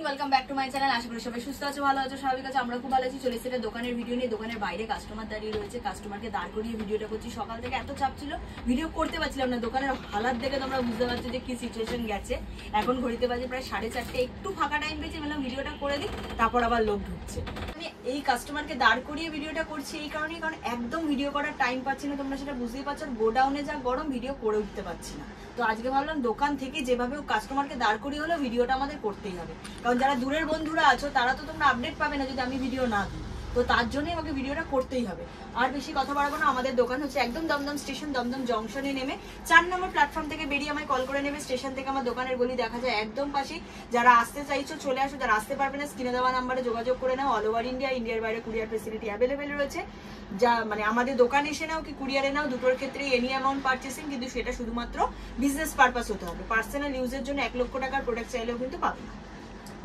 Welcome back to my channel. আশা করি সবাই সুস্থ আছো, ভালো আছো, স্বাভাবিক আছে। আমরা খুব ভালো আছি। চলে এসেছে দোকানের ভিডিও নিয়ে। দোকানের বাইরে কাস্টমার দাঁড়িয়ে রয়েছে, কাস্টমারকে দাঁড় করিয়ে ভিডিওটা করছি। সকাল থেকে এত চাপ ছিল, ভিডিও করতে পারছিলাম না। দোকানের হালাত দেখে তোমরা বুঝতে পারছো যে কি সিচুয়েশন গেছে। এখন ঘড়িতে বাজে প্রায় 4:30, একটু ফাঁকা টাইম পেয়েছি, বললাম ভিডিওটা করে দিই, তারপর আবার লোক ঢুকছে। আমি এই কাস্টমারকে দাঁড় করিয়ে ভিডিওটা করছি এই কারণেই, কারণ একদম ভিডিও করার টাইম পাচ্ছি না। তোমরা সেটা বুঝতেই পারছো, গোডাউনে যা গরম, ভিডিও করে উঠতে পারছি না। তো আজকে ভাবলাম দোকান থেকে যেভাবে কাস্টমারকে দাঁড় করিয়ে হলো ভিডিওটা আমাদের করতেই হবে, কারণ যারা দূরের বন্ধুরা আছো তারা তো তোমরা আপডেট পাবে না যদি আমি ভিডিও না দিই। তো তার জন্যই আমাকে ভিডিওটা করতেই হবে। আর বেশি কথা বাড়াবো না। আমাদের দোকান হচ্ছে একদম দমদম স্টেশন, দমদম জংশনে নেমে 4 নম্বর প্ল্যাটফর্ম থেকে বেরিয়ে আমায় কল করে নেবে। স্টেশন থেকে আমার দোকানের গলি দেখা যায় একদম পাশেই। যারা আসতে চাইছো চলে আসো, যারা আসতে পারবে না স্ক্রিনে দেওয়া নাম্বারে যোগাযোগ করে নাও। অল ওভার ইন্ডিয়া, ইন্ডিয়ার বাইরে কুরিয়ার ফেসিলিটি অ্যাভেলেবেল রয়েছে। যা মানে আমাদের দোকানে এসে নাও কি কুরিয়ারে নাও, দুটোর ক্ষেত্রে এনি অ্যামাউন্ট পারচেসিং, কিন্তু সেটা শুধুমাত্র বিজনেস পারপাস হতে হবে। পার্সোনাল ইউজের জন্য 1 লক্ষ টাকার প্রোডাক্ট চাইলেও কিন্তু পাবে না।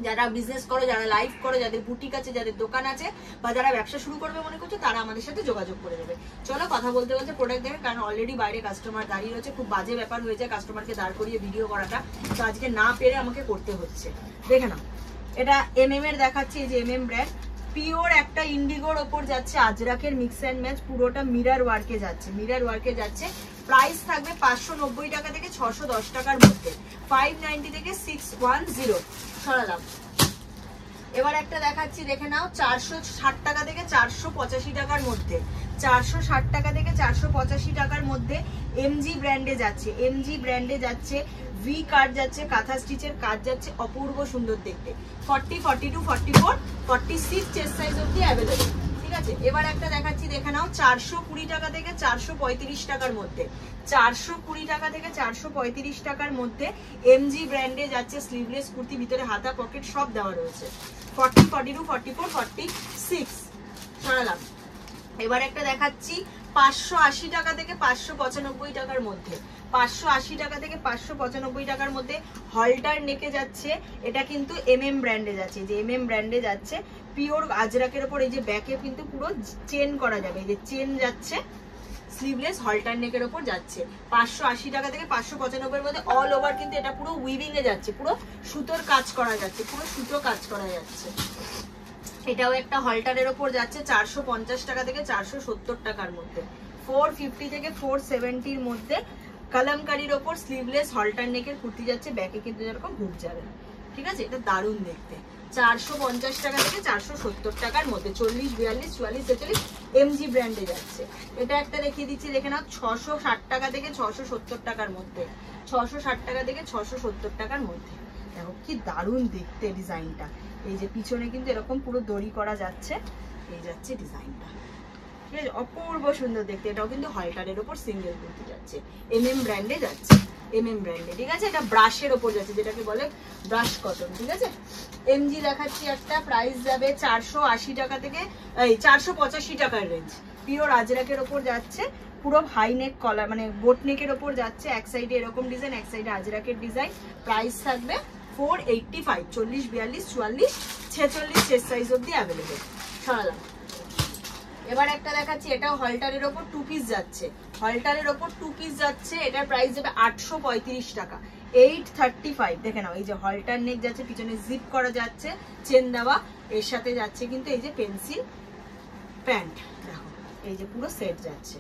যারা বিজনেস করো, যারা লাইভ করো, যাদের বুটিক আছে, যাদের দোকান আছে, বা যারা ব্যবসা শুরু করবে মনে করছো, তারা আমাদের সাথে যোগাযোগ করে দেবে। চলো কথা বলতে বলতে প্রোডাক্ট দেখে, কারণ অলরেডি বাইরে কাস্টমার দাঁড়িয়ে রয়েছে। খুব বাজে ব্যাপার হয়ে যায় কাস্টমারকে দাঁড় করিয়ে ভিডিও করাটা, তো আজকে না পেরে আমাকে করতে হচ্ছে। দেখে নাও, এটা MM এর দেখাচ্ছি। এই যে MM ব্র্যান্ড, পিওর একটা ইন্ডিগোর ওপর যাচ্ছে, আজরাকের মিক্স অ্যান্ড ম্যাচ, পুরোটা মিরার ওয়ার্কে যাচ্ছে, মিরার ওয়ার্কে যাচ্ছে। প্রাইস থাকবে 590 টাকা থেকে 610 টাকার মধ্যে, 590 থেকে 610 সরালাম। এবার একটা দেখাচ্ছি, দেখে নাও, 460 টাকা থেকে 485 টাকার মধ্যে, 460 টাকা থেকে 485 টাকার মধ্যে MG ব্র্যান্ডে যাচ্ছে, MG ব্র্যান্ডে যাচ্ছে। ভি কাট যাচ্ছে, কাঁথা স্টিচের কাজ যাচ্ছে, অপূর্ব সুন্দর দেখতে। 40, 42, 44, 46 চেস্ট সাইজ অবধি অ্যাভেলেবল। ঠিক আছে, এবার একটা দেখাচ্ছি, দেখে নাও, 420 টাকা থেকে 435 টাকার মধ্যে, 420 টাকা থেকে 435 টাকার মধ্যে MG ব্র্যান্ডে যাচ্ছে। স্লিভলেস কুর্তি, ভিতরে হাতা পকেট সব দেওয়া রয়েছে। 40, 42, 44, 46 সরালাম। এবার একটা দেখাচ্ছি 580 টাকা থেকে 595 টাকার মধ্যে, 580 টাকা থেকে 595 টাকার মধ্যে হলটার নেকে যাচ্ছে। এটা কিন্তু MM ব্র্যান্ডে যাচ্ছে, যে MM ব্র্যান্ডে যাচ্ছে, পিওর আজরাকের ওপর। এই যে ব্যাকে কিন্তু পুরো চেন করা যাবে, এই যে চেন যাচ্ছে, স্লিভলেস হলটার নেকের ওপর যাচ্ছে। 580 টাকা থেকে 595 এর মধ্যে অল ওভার কিন্তু এটা পুরো উইভিং এ যাচ্ছে, পুরো সুতোর কাজ করা যাচ্ছে, পুরো সুতো কাজ করা যাচ্ছে। এটাও একটা হলটারের ওপর যাচ্ছে, 450 টাকা থেকে 470 টাকার মধ্যে, 450 থেকে 470 মধ্যে কালামকারীর ওপর স্লিভলেস হলটার নেকের কুর্তি যাচ্ছে। ব্যাকে কিন্তু এরকম হুক যাবে, ঠিক আছে, এটা দারুণ দেখতে। 450 টাকা থেকে 470 টাকার মধ্যে, 40, 42, 44, 46 MG ব্র্যান্ডে যাচ্ছে। এটা একটা দেখিয়ে দিচ্ছি, দেখে নাও, 660 টাকা থেকে 670 টাকার মধ্যে, 660 টাকা থেকে 670 টাকার মধ্যে। দেখো কি দারুণ দেখতে ডিজাইনটা। এই যে পিছনে কিন্তু এরকম পুরো দড়ি করা যাচ্ছে, এই যাচ্ছে ডিজাইনটা, ঠিক আছে, অপূর্ব সুন্দর দেখতে। এটাও কিন্তু হলটারের ওপর সিঙ্গেল কুর্তি যাচ্ছে, MM ব্র্যান্ডে যাচ্ছে, MM ব্র্যান্ডে, ঠিক আছে। এটা ব্রাশের ওপর যাচ্ছে, যেটাকে বলে ব্রাশ কটন, ঠিক আছে। MG দেখাচ্ছি একটা, প্রাইস যাবে 480 টাকা থেকে 485 টাকার রেঞ্জ, পিওর আজরাকের ওপর যাচ্ছে, পুরো হাই নেক কলার মানে বোট নেকের ওপর যাচ্ছে। এক সাইডে এরকম ডিজাইন, এক সাইডে আজরাকের ডিজাইন। প্রাইস থাকবে 485, 40, 42, 44, 46 চেস্ট সাইজ অবধি অ্যাভেলেবেল। সরালাম। এবার একটা দেখাচ্ছি, এটাও হলটারের ওপর 2 পিস যাচ্ছে, হলটারের ওপর 2 পিস যাচ্ছে। এটার প্রাইস যাবে 835 টাকা, 835। দেখে নাও, এই যে হলটার নেক যাচ্ছে, পিছনে জিপ করা যাচ্ছে, চেন দেওয়া, এর সাথে যাচ্ছে কিন্তু এই যে পেন্সিল প্যান্ট, দেখো এই যে পুরো সেট যাচ্ছে।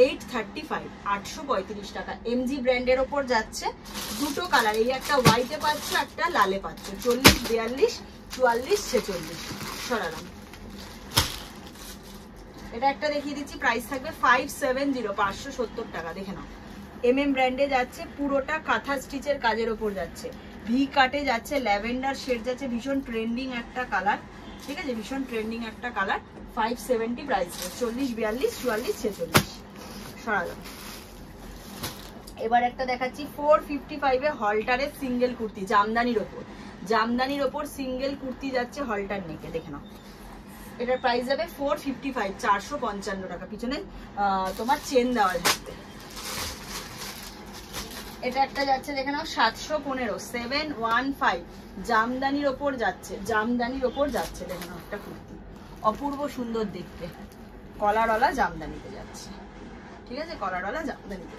835, 835 টাকা। MG ব্র্যান্ডের ওপর যাচ্ছে, দুটো কালার, এই একটা হোয়াইটে পাচ্ছ, একটা লালে পাচ্ছ, 40, 42, 44, 46 সরালাম। এটা একটা দেখিয়ে দিচ্ছি, প্রাইস থাকবে 570, 570 টাকা। দেখে নাও, MM ব্র্যান্ডে যাচ্ছে, পুরোটা কাঁথা স্টিচের কাজের ওপর যাচ্ছে, ভি কাটে যাচ্ছে, ল্যাভেন্ডার শেড যাচ্ছে, ভীষণ ট্রেন্ডিং একটা কালার, ঠিক আছে, ভীষণ ট্রেন্ডিং একটা কালার। 570 প্রাইস, 40, 42, 44, 46 সরালাম। এবার একটা দেখাচ্ছি 455 এ হলটারের সিঙ্গেল কুর্তি, জামদানির ওপর, জামদানির ওপর সিঙ্গেল কুর্তি যাচ্ছে হলটার নেকে। দেখে নাও, এটার প্রাইস যাবে 455, 455 টাকা। পিছনে তোমার চেন দেওয়া যাচ্ছে। এটা একটা যাচ্ছে, দেখে নাও, 715, 715 জামদানির ওপর যাচ্ছে, জামদানির ওপর যাচ্ছে। দেখে নাও, একটা কুর্তি অপূর্ব সুন্দর দেখতে, কলারওয়ালা জামদানিতে যাচ্ছে, ঠিক আছে, কলারওয়ালা জামদানিতে।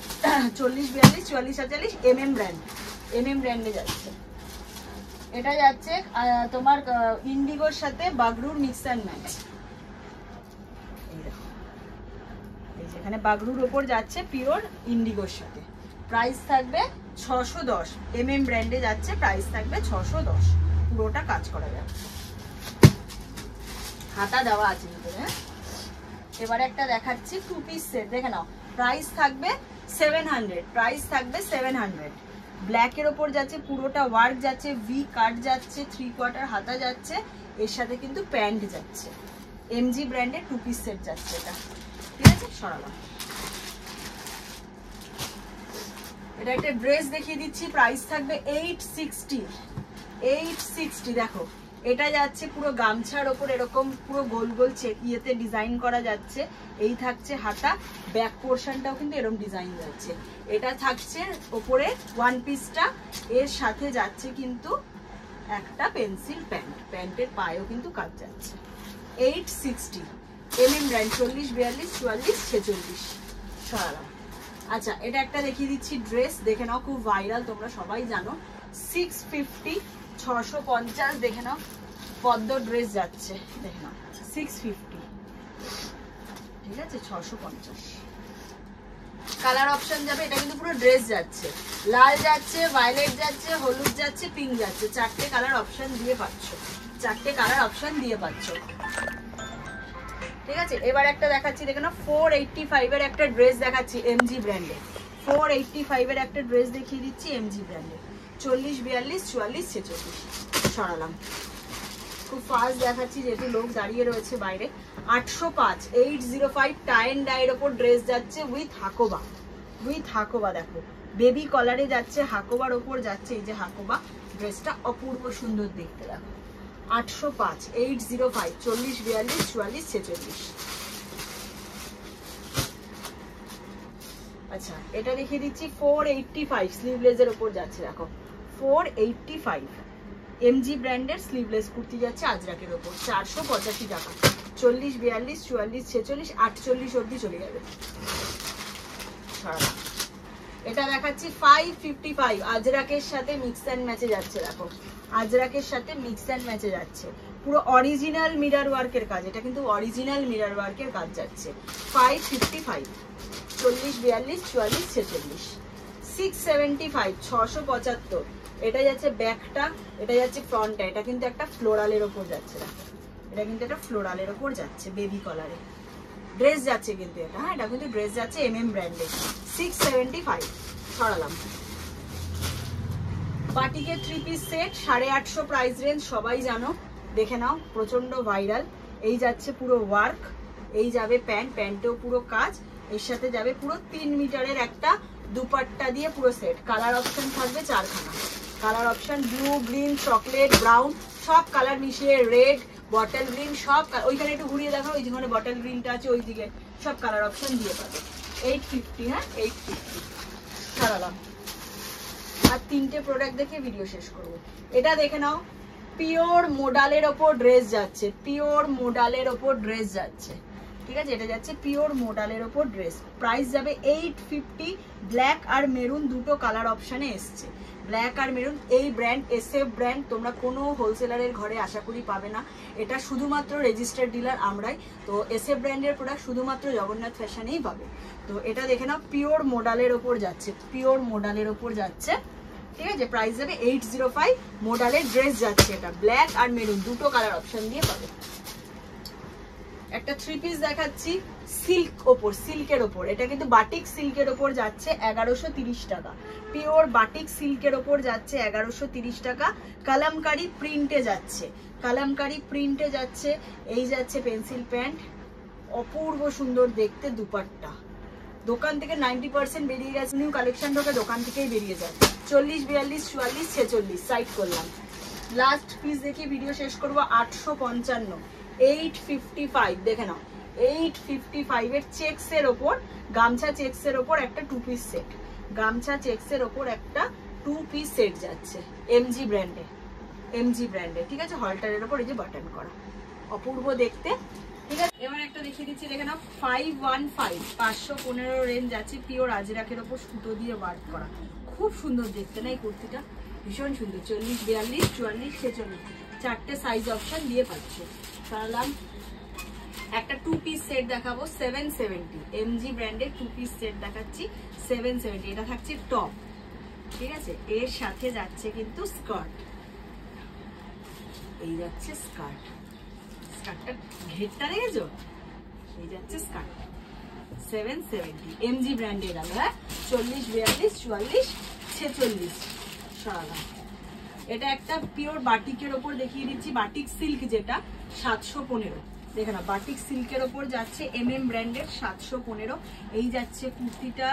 40, 42, 44, 46 MM ব্র্যান্ড, MM ব্র্যান্ডে যাচ্ছে। এটা যাচ্ছে তোমার ইন্ডিগোর সাথে বাগরুর মিক্স অ্যান্ড ম্যাচ। এই যেখানে বাগরুর ওপর যাচ্ছে পিওর ইন্ডিগোর সাথে, প্রাইস থাকবে 610। MM ব্র্যান্ডে যাচ্ছে, প্রাইস থাকবে 610, পুরোটা কাজ করা যাবে, হাতা দেওয়া আছে ভিতরে। এবারে একটা দেখাচ্ছি 2 পিস সেট, দেখে নাও, প্রাইস থাকবে 700, প্রাইস থাকবে 700। ব্ল্যাকের ওপর যাচ্ছে, পুরোটা ওয়ার্ক যাচ্ছে, ভি কাট যাচ্ছে, 3/4 হাতা যাচ্ছে, এর সাথে কিন্তু প্যান্ট যাচ্ছে। MG ব্র্যান্ডের 2 পিস সেট যাচ্ছে এটা, ঠিক আছে। সরালাম। এটা একটা ড্রেস দেখিয়ে দিচ্ছি, প্রাইস থাকবে 860। দেখো এটা যাচ্ছে পুরো গামছার ওপর এরকম পুরো গোল গোল ইয়েতে ডিজাইন করা যাচ্ছে, এই থাকছে হাতা, ব্যাক পোর্শনটাও কিন্তু এরকম ডিজাইন যাচ্ছে। এটা থাকছে ওপরে ওয়ান পিসটা, এর সাথে যাচ্ছে কিন্তু একটা পেন্সিল প্যান্ট, প্যান্টের পায়েও কিন্তু কাজ যাচ্ছে। 860 MM ব্র্যান্ড, 40, 42, 44, 46। সরালাম। আচ্ছা এটা একটা দেখিয়ে দিচ্ছি ড্রেস, দেখে নাও, খুব ভাইরাল, তোমরা সবাই জানো। 650, 650, দেখে নাও, পদ্ম ড্রেস যাচ্ছে, দেখে নাও 650, ঠিক আছে। 650 কালার অপশন যাবে, এটা কিন্তু পুরো ড্রেস যাচ্ছে, লাল যাচ্ছে, ভায়োলেট যাচ্ছে, হলুদ যাচ্ছে, পিঙ্ক যাচ্ছে, 4টে কালার অপশন দিয়ে পাচ্ছ, 4টে কালার অপশন দিয়ে পাচ্ছ, ঠিক আছে। এবার একটা দেখাচ্ছি, দেখে নাও 485 এর একটা ড্রেস দেখাচ্ছি MG ব্র্যান্ডে, 485 এর একটা ড্রেস দেখিয়ে দিচ্ছি MG ব্র্যান্ডে, 40, 42, 44, 46। সরালাম, খুব ফাস্ট দেখাচ্ছি যেহেতু লোক দাঁড়িয়ে রয়েছে বাইরে। 805, 805 টাই এন্ড ডাইয়ের ওপর ড্রেস যাচ্ছে উইথ হাকোবা, দেখো বেবি কলারে যাচ্ছে, হাকোবার ওপর যাচ্ছে, এই যে হাকোবা, ড্রেসটা অপূর্ব সুন্দর দেখতে, দেখো 805, 805, 40, 42, 44, 46। আচ্ছা এটা দেখিয়ে দিচ্ছি 485 স্লিভলেসের ওপর যাচ্ছে, দেখো 485 MG ব্র্যান্ডের স্লিভলেস কুর্তি যাচ্ছে আজরাকের ওপর, 485 টাকা, 40, 42, 44, 46, 48 অবধি চলে যাবে। এটা দেখাচ্ছি 555 আজরাকের সাথে মিক্স অ্যান্ড ম্যাচে যাচ্ছে, দেখো আজরাকের সাথে মিক্স অ্যান্ড ম্যাচে যাচ্ছে, পুরো অরিজিনাল মিরর ওয়ার্কের কাজ, এটা কিন্তু অরিজিনাল মিরর ওয়ার্কের কাজ যাচ্ছে। 555, 40, 42, 44, 46। 675, 675, এটা যাচ্ছে ব্যাকটা, এটা যাচ্ছে ফ্রন্টটা, এটা কিন্তু একটা ফ্লোরালের ওপর যাচ্ছে, এটা কিন্তু একটা ফ্লোরালের ওপর যাচ্ছে, বেবি কলারে ড্রেস যাচ্ছে কিন্তু এটা, হ্যাঁ এটা কিন্তু ড্রেস যাচ্ছে MM ব্র্যান্ডে। 675। সরালাম। বাটিকের 3 পিস সেট 850 প্রাইস রেঞ্জ, সবাই জানো, দেখে নাও, প্রচন্ড ভাইরাল। এই যাচ্ছে পুরো ওয়ার্ক, এই যাবে প্যান্ট, প্যান্টেও পুরো কাজ, এর সাথে যাবে পুরো 3 মিটারের একটা দুপাট্টা দিয়ে পুরো সেট। কালার অপশন থাকবে 4খানা, colour option blue, green, chocolate, brown, সব কালার মিশিয়ে, রেড, বটল গ্রিন, সব ওইখানে একটু ঘুরিয়ে দেখো, ওই যেখানে বটল গ্রিনটা আছে ওই দিকে, সব কালার অপশন দিয়ে পাবে। 850, হ্যাঁ 850। সারালাম। আর 3টে প্রোডাক্ট দেখে ভিডিও শেষ করবো। এটা দেখে নাও, পিওর মোডালের ওপর ড্রেস যাচ্ছে, পিওর মোডালের ওপর ড্রেস যাচ্ছে, ঠিক আছে। এটা যাচ্ছে পিওর মোডালের ওপর ড্রেস, প্রাইস যাবে 850। ব্ল্যাক আর মেরুন দুটো কালার অপশানে এসছে, ব্ল্যাক আর মেরুন। এই ব্র্যান্ড SF ব্র্যান্ড তোমরা কোনো হোলসেলারের ঘরে আশা করি পাবে না, এটা শুধুমাত্র রেজিস্টার্ড ডিলার আমরাই, তো SF ব্র্যান্ডের প্রোডাক্ট শুধুমাত্র জগন্নাথ ফ্যাশনেই পাবে। তো এটা দেখে নাও, পিওর মোডালের ওপর যাচ্ছে, পিওর মোডালের ওপর যাচ্ছে, ঠিক আছে। প্রাইস যাবে 805, মোডালের ড্রেস যাচ্ছে, এটা ব্ল্যাক আর মেরুন দুটো কালার অপশন দিয়ে পাবে। একটা 3 পিস দেখাচ্ছি সিল্ক ওপর, সিল্কের ওপর, এটা কিন্তু বাটিক সিল্কের ওপর যাচ্ছে 1130 টাকা, পিওর বাটিক সিল্কের ওপর যাচ্ছে 1130 টাকা। কালামকারি প্রিন্টে যাচ্ছে, কালামকারি প্রিন্টে যাচ্ছে, এই যাচ্ছে পেন্সিল প্যান্ট, অপূর্ব সুন্দর দেখতে দুপাট্টা। দোকান থেকে 90% বেরিয়ে গেছে, নিউ কালেকশন ঢোকে দোকান থেকেই বেরিয়ে যায়। 40, 42, 44, 46 সাইড করলাম। লাস্ট পিস দেখি ভিডিও শেষ করবো। 855, 855 দেখে নাও, 855 এর চেক্সের ওপর, গামছা চেক্সের ওপর একটা 2 পিস সেট, গামছা চেক্সের ওপর একটা 2 পিস সেট যাচ্ছে MG ব্র্যান্ডে, MG ব্র্যান্ডে, ঠিক আছে। হলটারের ওপর এই যে বাটন করা, অপূর্ব দেখতে, ঠিক আছে। এবার একটা দেখিয়ে দিচ্ছি, দেখে নাও 515, 515 রেঞ্জ আছে, পিওর আজরাকের ওপর সুতো দিয়ে ওয়ার্ক করা, খুব সুন্দর দেখতে না এই কুর্তিটা, ভীষণ সুন্দর। 40, 42, 44, 46 চারটে সাইজ অপশন দিয়ে পাচ্ছ। সরালাম। একটা 2 পিস সেট দেখাবো 770, এমজি ব্র্যান্ডের 2 পিস সেট দেখাচ্ছি 770। এটা থাকছে টপ, ঠিক আছে, এর সাথে যাচ্ছে কিন্তু স্কার্ট। এই যাচ্ছে স্কার্ট, স্কার্টটা ঘেরটা দেখেছো, এই যাচ্ছে স্কার্ট 770 এমজি ব্র্যান্ডের গেল। হ্যাঁ, 40, 42, 44, 46 সরালাম। এটা একটা পিওর বাটিকের ওপর দেখিয়ে দিচ্ছি, বাটিক সিল্ক, যেটা 715। দেখে না, বাটিক সিল্কের ওপর যাচ্ছে এমএম ব্র্যান্ডের 715। এই যাচ্ছে কুর্তিটা,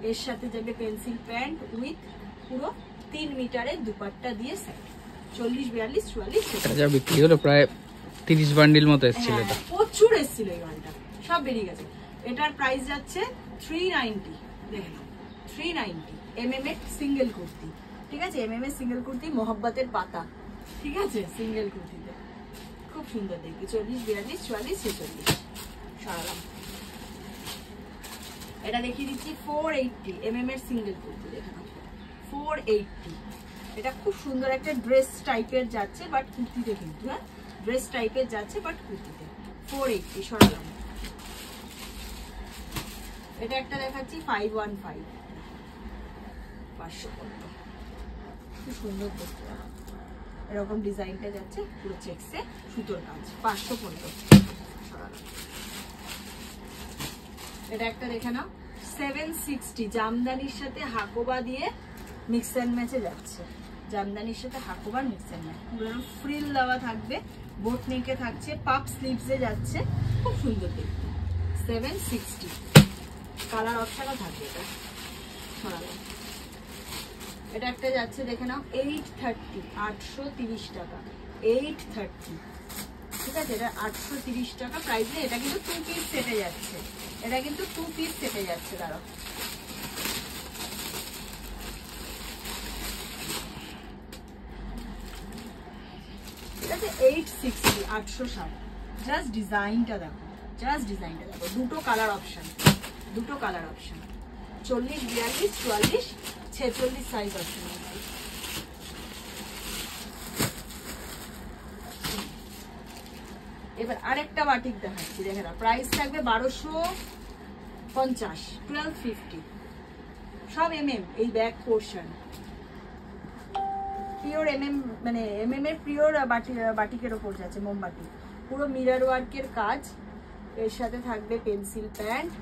এর সাথে যাবে পেন্সিল প্যান্ট উইথ পুরো 3 মিটারের দুপাট্টা দিয়ে সেট। 40, 42, 44 এটা যা বিক্রি হলো প্রায় 30 বান্ডিল মতো এসেছিল। এটা প্রচুর এসেছিল, এই মালটা সব বেরিয়ে গেছে। এটার প্রাইস যাচ্ছে 390। দেখে নাও 390 এমএম এর সিঙ্গেল কুর্তি, ঠিক আছে, এমএম এর সিঙ্গেল কুর্তি, মোহাব্বতের পাতা, ঠিক আছে, সিঙ্গেল কুর্তিতে খুব সুন্দর দেখি। 40, 42, 44, 46 সরালাম। এটা দেখিয়ে দিচ্ছি 480 এমএম এর সিঙ্গেল কুর্তি। দেখে নাও 480। এটা খুব সুন্দর একটা ড্রেস টাইপের যাচ্ছে, বাট কুর্তিতে কিন্তু, হ্যাঁ, ড্রেস টাইপের যাচ্ছে বাট কুর্তিতে 480 সরালাম। এটা একটা দেখাচ্ছি 515, 515 খুব সুন্দর দেখতে, এরকম ডিজাইনটা যাচ্ছে পুরো চেকসে সুতোর কাজ 515 সরালাম। এটা একটা দেখে নাও 760 জামদানির সাথে হাকোবা দিয়ে মিক্স অ্যান্ড ম্যাচে যাচ্ছে, জামদানির সাথে হাকোবার মিক্স অ্যান্ড ম্যাচ, পুরো ফ্রিল দেওয়া থাকবে, বোট নেকে থাকছে, পাপ স্লিভসে যাচ্ছে, খুব সুন্দর দেখতে 760। কালার অপশনও থাকবে এটা সরালাম। এটা একটা যাচ্ছে দেখে নাও 830, 830 টাকা, 830, ঠিক আছে, এটা 830 টাকা প্রাইসে। এটা কিন্তু 2 পিস সেটে যাচ্ছে, এটা কিন্তু 2 পিস সেটে যাচ্ছে। দাঁড়াও, ঠিক আছে, 860, 860। জাস্ট ডিজাইনটা দেখো, জাস্ট ডিজাইনটা দেখো, দুটো কালার অপশন, দুটো কালার অপশন, 40, 42, 44, 46 সাইজ অপশন আছে। এবার আরেকটা বাটিক দেখাচ্ছি, দেখে না, প্রাইস থাকবে 1250, 1250 সব এমএম। এই ব্যাক পোর্শন পিওর এমএম, মানে এমএম এর পিওর বাটিকের ওপর যাচ্ছে, মোমবাটি, পুরো মিরর ওয়ার্কের কাজ, এর সাথে থাকবে পেন্সিল প্যান্ট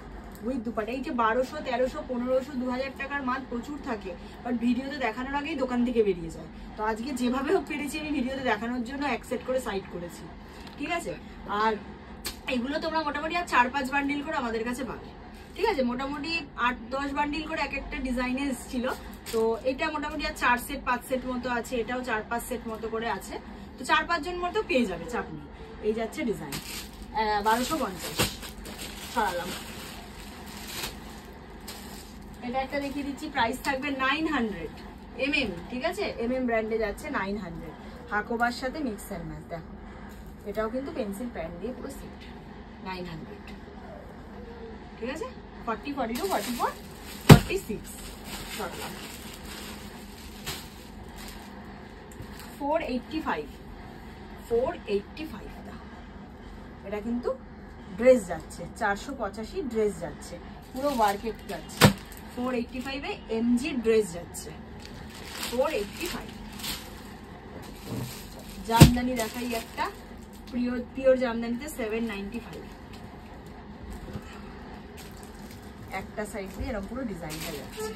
উইথ দুপাট্টা। এই যে 1200, 1300, 1500, 2000 টাকার মাল প্রচুর থাকে, বাট ভিডিওতে দেখানোর আগেই দোকান থেকে বেরিয়ে যায়। তো আজকে যেভাবে হোক পেরেছি আমি ভিডিওতে দেখানোর জন্য অ্যাকসেপ্ট করে সাইড করেছি, ঠিক আছে। আর এগুলো তোমরা মোটামুটি আর 4-5 বান্ডিল করে আমাদের কাছে পাবে, ঠিক আছে, মোটামুটি 8-10 বান্ডিল করে এক একটা ডিজাইনে এসেছিল। তো এটা মোটামুটি আর 4 সেট 5 সেট মতো আছে, এটাও 4-5 সেট মতো করে আছে। তো 4-5 জন মতো পেয়ে যাবে, চাপ নেই। এই যাচ্ছে ডিজাইন 1250 সরালাম। এটা একটা দেখিয়ে দিচ্ছি, প্রাইস থাকবে 900 এমএম, ঠিক আছে, এমএম ব্র্যান্ডে যাচ্ছে 900 হাকোবার সাথে মিক্স অ্যান্ড ম্যাচ। দেখো এটাও কিন্তু পেন্সিল প্যান্ট দিয়ে পুরো সেট 900, ঠিক আছে, 40, 42, 44, 46 সরালাম। 485, 485 এটা কিন্তু ড্রেস যাচ্ছে, 485 ড্রেস যাচ্ছে, পুরো ওয়ার্কেট যাচ্ছে। 485 এ এমজি ড্রেস যাচ্ছে, 485। জামদানি দেখাই একটা, পিওর জামদানিতে 795। একটা সাইড দিয়ে এরকম পুরো ডিজাইনটা যাচ্ছে,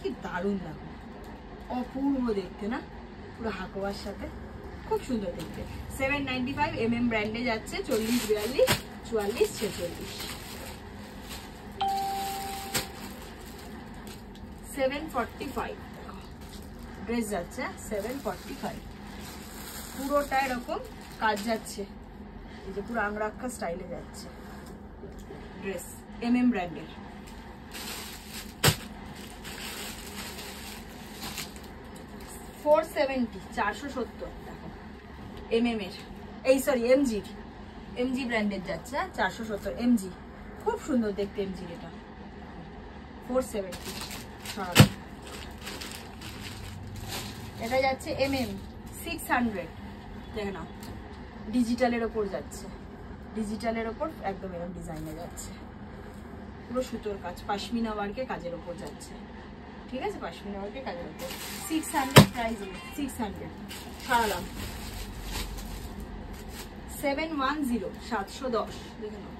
কি দারুণ লাগে, অপূর্ব দেখতে না, পুরো হাকোয়ার সাথে খুব সুন্দর দেখতে। 795 এমএম ব্র্যান্ডে যাচ্ছে, 40, 42, 44, 46 745 ড্রেস যাচ্ছে, 745 পুরোটা এরকম কাজ যাচ্ছে, এই যে পুরো আংরাক্ষা স্টাইলে যাচ্ছে ড্রেস, এমএম ব্র্যান্ডের। 470, 470 দেখো এমএম এর, এই সরি এমজি ব্র্যান্ডের যাচ্ছে, 470 এমজি, খুব সুন্দর দেখতে এমজি। এটা 470 সরালাম। এটা যাচ্ছে MM 600, দেখে নাও ডিজিটালের ওপর যাচ্ছে, ডিজিটালের ওপর একদম এরকম ডিজাইনে যাচ্ছে, পুরো সুতোর কাজ, পাশমিনা ওয়ার্কে কাজের ওপর যাচ্ছে, ঠিক আছে, পাশমিনা ওয়ার্কে কাজের ওপর 600 প্রাইস, 600 সারালাম। 710 710, দেখে নাও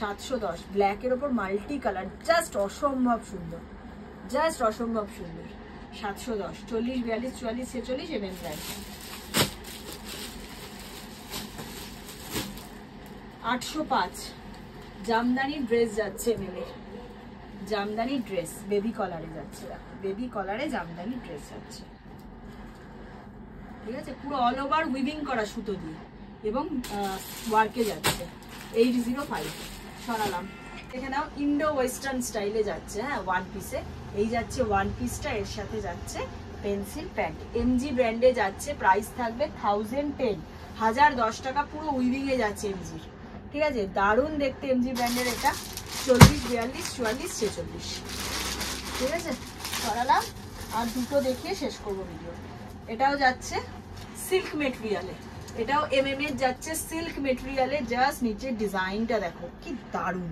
710 ব্ল্যাকের ওপর মাল্টি কালার, জাস্ট অসম্ভব সুন্দর, জাস্ট অসম্ভব সুন্দর। 710 40 42 44 46 MM প্রাইস। 805 জামদানি ড্রেস যাচ্ছে MM এর, জামদানি ড্রেস বেবি কলারে যাচ্ছে, বেবি কলারে জামদানি ড্রেস যাচ্ছে, ঠিক আছে, পুরো অল ওভার উইভিং করা সুতো দিয়ে এবং ওয়ার্কে যাচ্ছে। 805 সরালাম। এখানে ইন্ডো ওয়েস্টার্ন স্টাইলে যাচ্ছে, হ্যাঁ ওয়ান পিসে, এই যাচ্ছে ওয়ান পিসটা, এর সাথে যাচ্ছে পেন্সিল প্যান্ট, MG ব্র্যান্ডে যাচ্ছে, প্রাইস থাকবে 1010, 1010 টাকা, পুরো উইভিং এ যাচ্ছে MG, ঠিক আছে, দারুণ দেখতে MG ব্র্যান্ডের এটা। 40 42 44 46, ঠিক আছে, সরালাম। আর দুটো দেখিয়ে শেষ করবো ভিডিও। এটাও যাচ্ছে সিল্ক মেটেরিয়ালে, এটাও MM এর যাচ্ছে সিল্ক মেটেরিয়ালে, জাস্ট নিচের ডিজাইনটা দেখো কি দারুণ,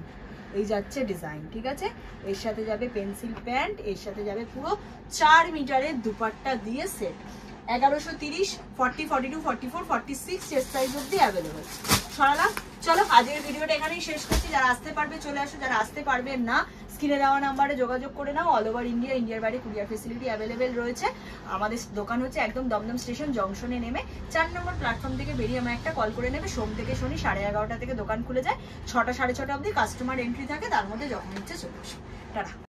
এই যাচ্ছে ডিজাইন, ঠিক আছে, এর সাথে যাবে পেন্সিল প্যান্ট, এর সাথে যাবে পুরো 4 মিটারের দুপাট্টা দিয়ে সেট। 1130, 40 42 44 46 চেস্ট সাইজ অবধি অ্যাভেলেবল। সরালাম। চলো আজকের ভিডিওটা এখানেই শেষ করছি। যারা আসতে পারবে চলে আসো, যারা আসতে পারবে না স্ক্রিনে দেওয়া নাম্বারে যোগাযোগ করে নাও। অল ওভার ইন্ডিয়া, ইন্ডিয়ার বাইরে কুরিয়ার ফেসিলিটি অ্যাভেলেবেল রয়েছে। আমাদের দোকান হচ্ছে একদম দমদম স্টেশন জংশনে নেমে 4 নম্বর প্ল্যাটফর্ম থেকে বেরিয়ে আমার একটা কল করে নেবে। সোম থেকে শনি 11:30 থেকে দোকান খুলে যায়, 6টা 6:30 অবধি কাস্টমার এন্ট্রি থাকে, তার মধ্যে যখন ইচ্ছে চলে আসো। টাটা।